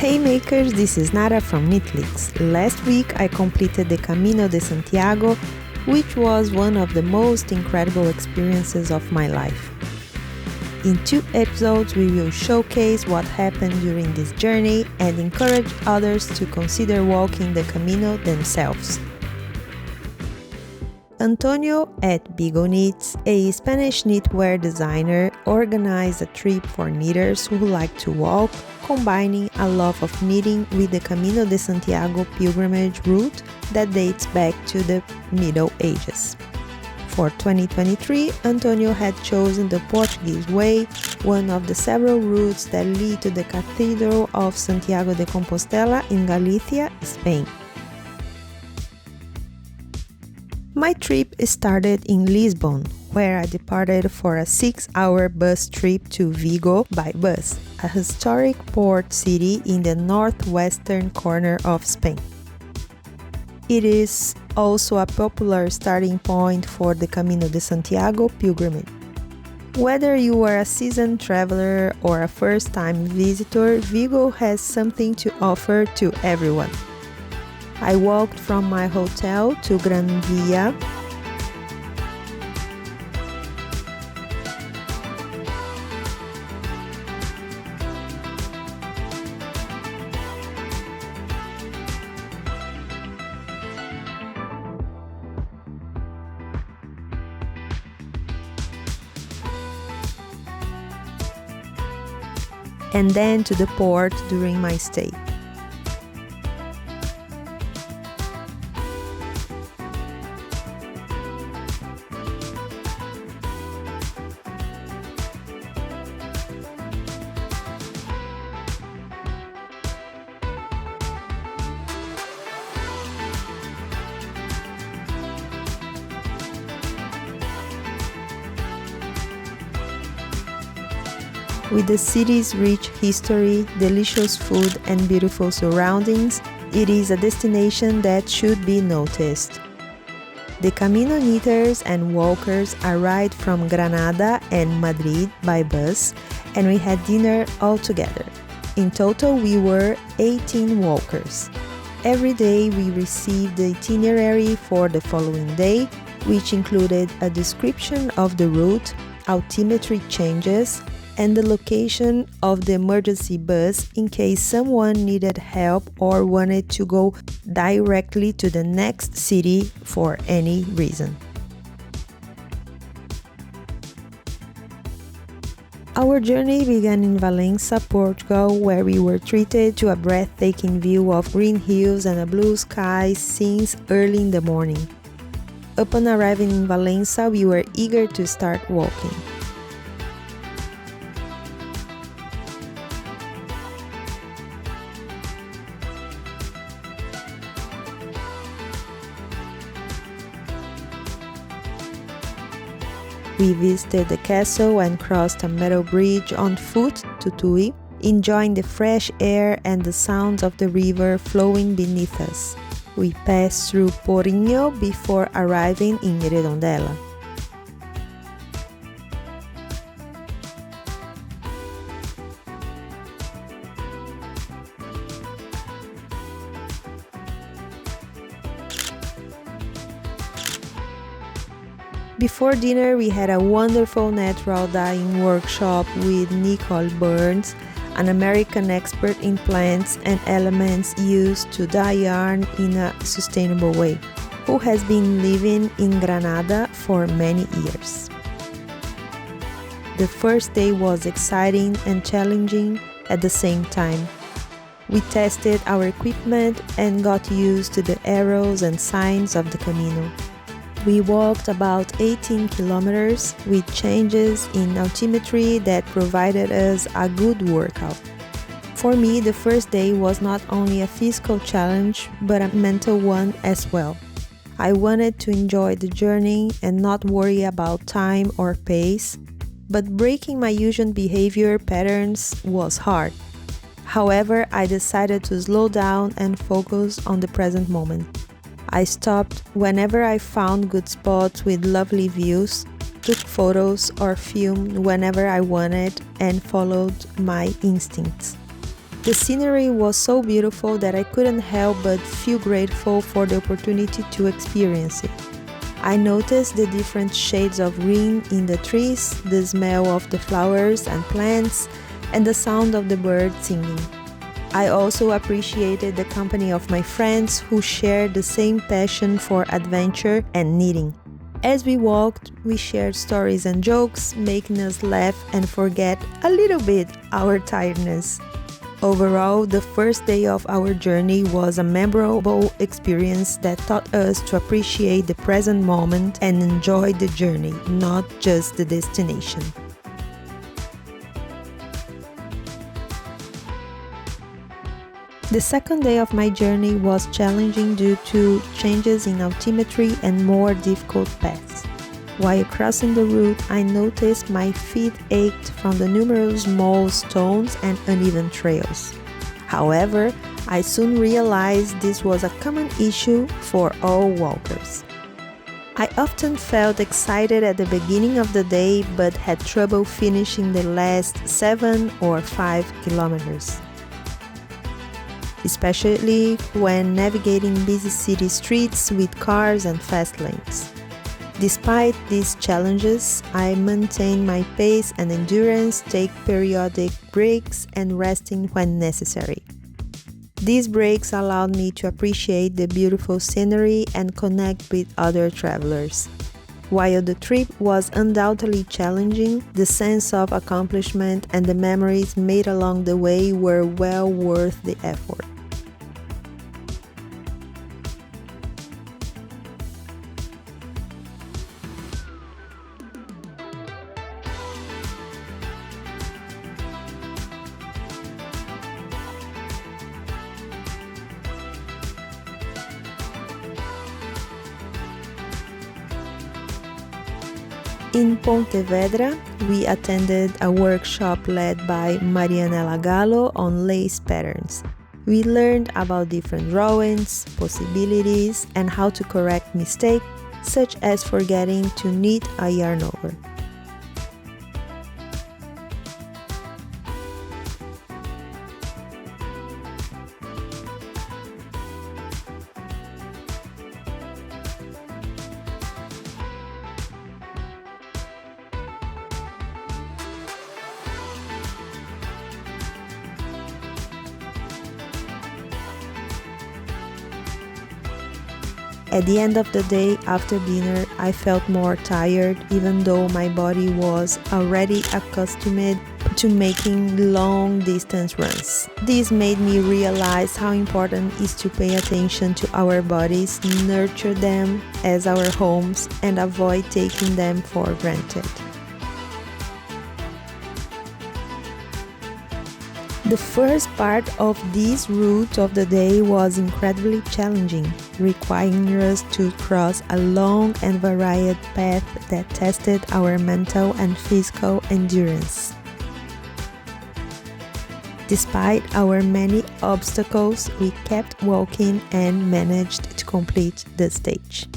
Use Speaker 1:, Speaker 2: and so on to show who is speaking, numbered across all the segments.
Speaker 1: Hey makers, this is Nara from KnitLeaks. Last week I completed the Camino de Santiago, which was one of the most incredible experiences of my life. In 2 episodes we will showcase what happened during this journey and encourage others to consider walking the Camino themselves. Antonio at Beagle Knits, a Spanish knitwear designer, organized a trip for knitters who like to walk, combining a love of knitting with the Camino de Santiago pilgrimage route that dates back to the Middle Ages. For 2023, Antonio had chosen the Portuguese way, one of the several routes that lead to the Cathedral of Santiago de Compostela in Galicia, Spain. My trip started in Lisbon, where I departed for a 6-hour bus trip to Vigo by bus, a historic port city in the northwestern corner of Spain. It is also a popular starting point for the Camino de Santiago pilgrimage. Whether you are a seasoned traveler or a first-time visitor, Vigo has something to offer to everyone. I walked from my hotel to Gran Via, and then to the port during my stay. With the city's rich history, delicious food and beautiful surroundings, it is a destination that should be noticed. The Camino knitters and walkers arrived from Granada and Madrid by bus, and we had dinner all together. In total, we were 18 walkers. Every day we received the itinerary for the following day, which included a description of the route, altimetry changes, and the location of the emergency bus in case someone needed help or wanted to go directly to the next city for any reason. Our journey began in Valença, Portugal, where we were treated to a breathtaking view of green hills and a blue sky since early in the morning. Upon arriving in Valença, we were eager to start walking. We visited the castle and crossed a metal bridge on foot to Tui, enjoying the fresh air and the sounds of the river flowing beneath us. We passed through Porrinho before arriving in Redondela. Before dinner, we had a wonderful natural dyeing workshop with Nicole Byrns, an American expert in plants and elements used to dye yarn in a sustainable way, who has been living in Granada for many years. The first day was exciting and challenging at the same time. We tested our equipment and got used to the arrows and signs of the Camino. We walked about 18 kilometers with changes in altimetry that provided us a good workout. For me, the first day was not only a physical challenge, but a mental one as well. I wanted to enjoy the journey and not worry about time or pace, but breaking my usual behavior patterns was hard. However, I decided to slow down and focus on the present moment. I stopped whenever I found good spots with lovely views, took photos or filmed whenever I wanted, and followed my instincts. The scenery was so beautiful that I couldn't help but feel grateful for the opportunity to experience it. I noticed the different shades of green in the trees, the smell of the flowers and plants, and the sound of the birds singing. I also appreciated the company of my friends who shared the same passion for adventure and knitting. As we walked, we shared stories and jokes, making us laugh and forget a little bit our tiredness. Overall, the first day of our journey was a memorable experience that taught us to appreciate the present moment and enjoy the journey, not just the destination. The second day of my journey was challenging due to changes in altimetry and more difficult paths. While crossing the route, I noticed my feet ached from the numerous small stones and uneven trails. However, I soon realized this was a common issue for all walkers. I often felt excited at the beginning of the day but had trouble finishing the last 7 or 5 kilometers, especially when navigating busy city streets with cars and fast lanes. Despite these challenges, I maintain my pace and endurance, take periodic breaks, and resting when necessary. These breaks allowed me to appreciate the beautiful scenery and connect with other travelers. While the trip was undoubtedly challenging, the sense of accomplishment and the memories made along the way were well worth the effort. In Pontevedra, we attended a workshop led by Marianela Galo on lace patterns. We learned about different drawings, possibilities, and how to correct mistakes, such as forgetting to knit a yarn over. At the end of the day, after dinner, I felt more tired even though my body was already accustomed to making long-distance runs. This made me realize how important it is to pay attention to our bodies, nurture them as our homes, and avoid taking them for granted. The first part of this route of the day was incredibly challenging, requiring us to cross a long and varied path that tested our mental and physical endurance. Despite our many obstacles, we kept walking and managed to complete the stage.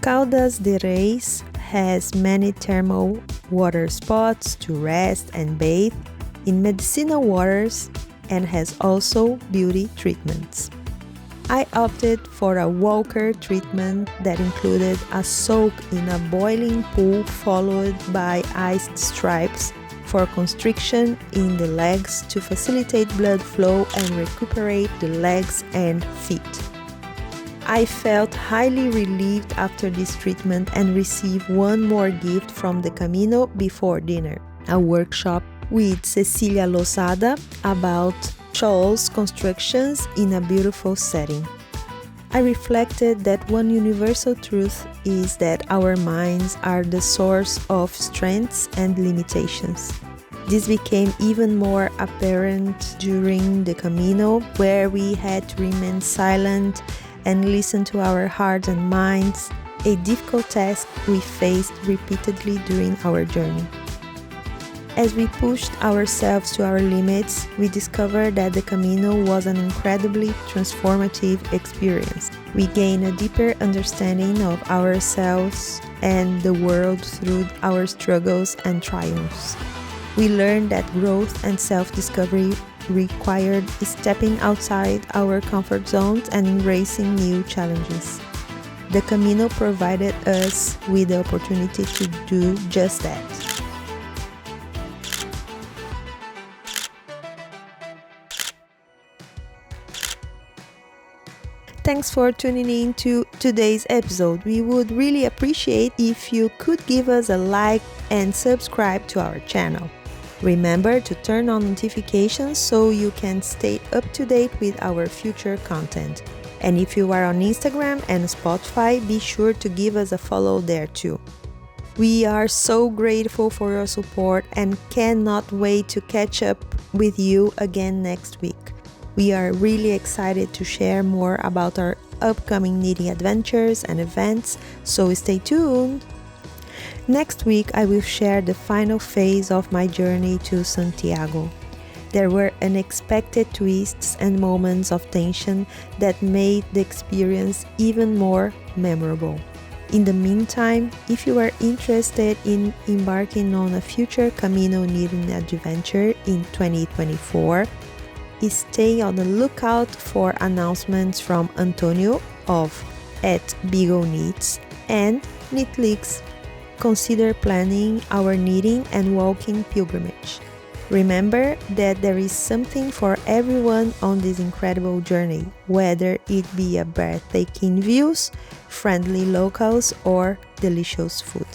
Speaker 1: Caldas de Reis has many thermal water spots to rest and bathe in medicinal waters and has also beauty treatments. I opted for a walker treatment that included a soak in a boiling pool followed by iced stripes for constriction in the legs to facilitate blood flow and recuperate the legs and feet. I felt highly relieved after this treatment and received one more gift from the Camino before dinner, a workshop with Cecilia Losada about shawls constructions in a beautiful setting. I reflected that one universal truth is that our minds are the source of strengths and limitations. This became even more apparent during the Camino, where we had to remain silent and listen to our hearts and minds, a difficult task we faced repeatedly during our journey. As we pushed ourselves to our limits, we discovered that the Camino was an incredibly transformative experience. We gained a deeper understanding of ourselves and the world through our struggles and triumphs. We learned that growth and self-discovery required stepping outside our comfort zones and embracing new challenges. The Camino provided us with the opportunity to do just that. Thanks for tuning in to today's episode. We would really appreciate if you could give us a like and subscribe to our channel. Remember to turn on notifications so you can stay up to date with our future content. And if you are on Instagram and Spotify, be sure to give us a follow there too. We are so grateful for your support and cannot wait to catch up with you again next week. We are really excited to share more about our upcoming knitting adventures and events, so stay tuned! Next week, I will share the final phase of my journey to Santiago. There were unexpected twists and moments of tension that made the experience even more memorable. In the meantime, if you are interested in embarking on a future Camino knitting adventure in 2024, stay on the lookout for announcements from Antonio of @Beagle Knits and KnitLeaks. Consider planning our knitting and walking pilgrimage. Remember that there is something for everyone on this incredible journey, whether it be a breathtaking views, friendly locals, or delicious food.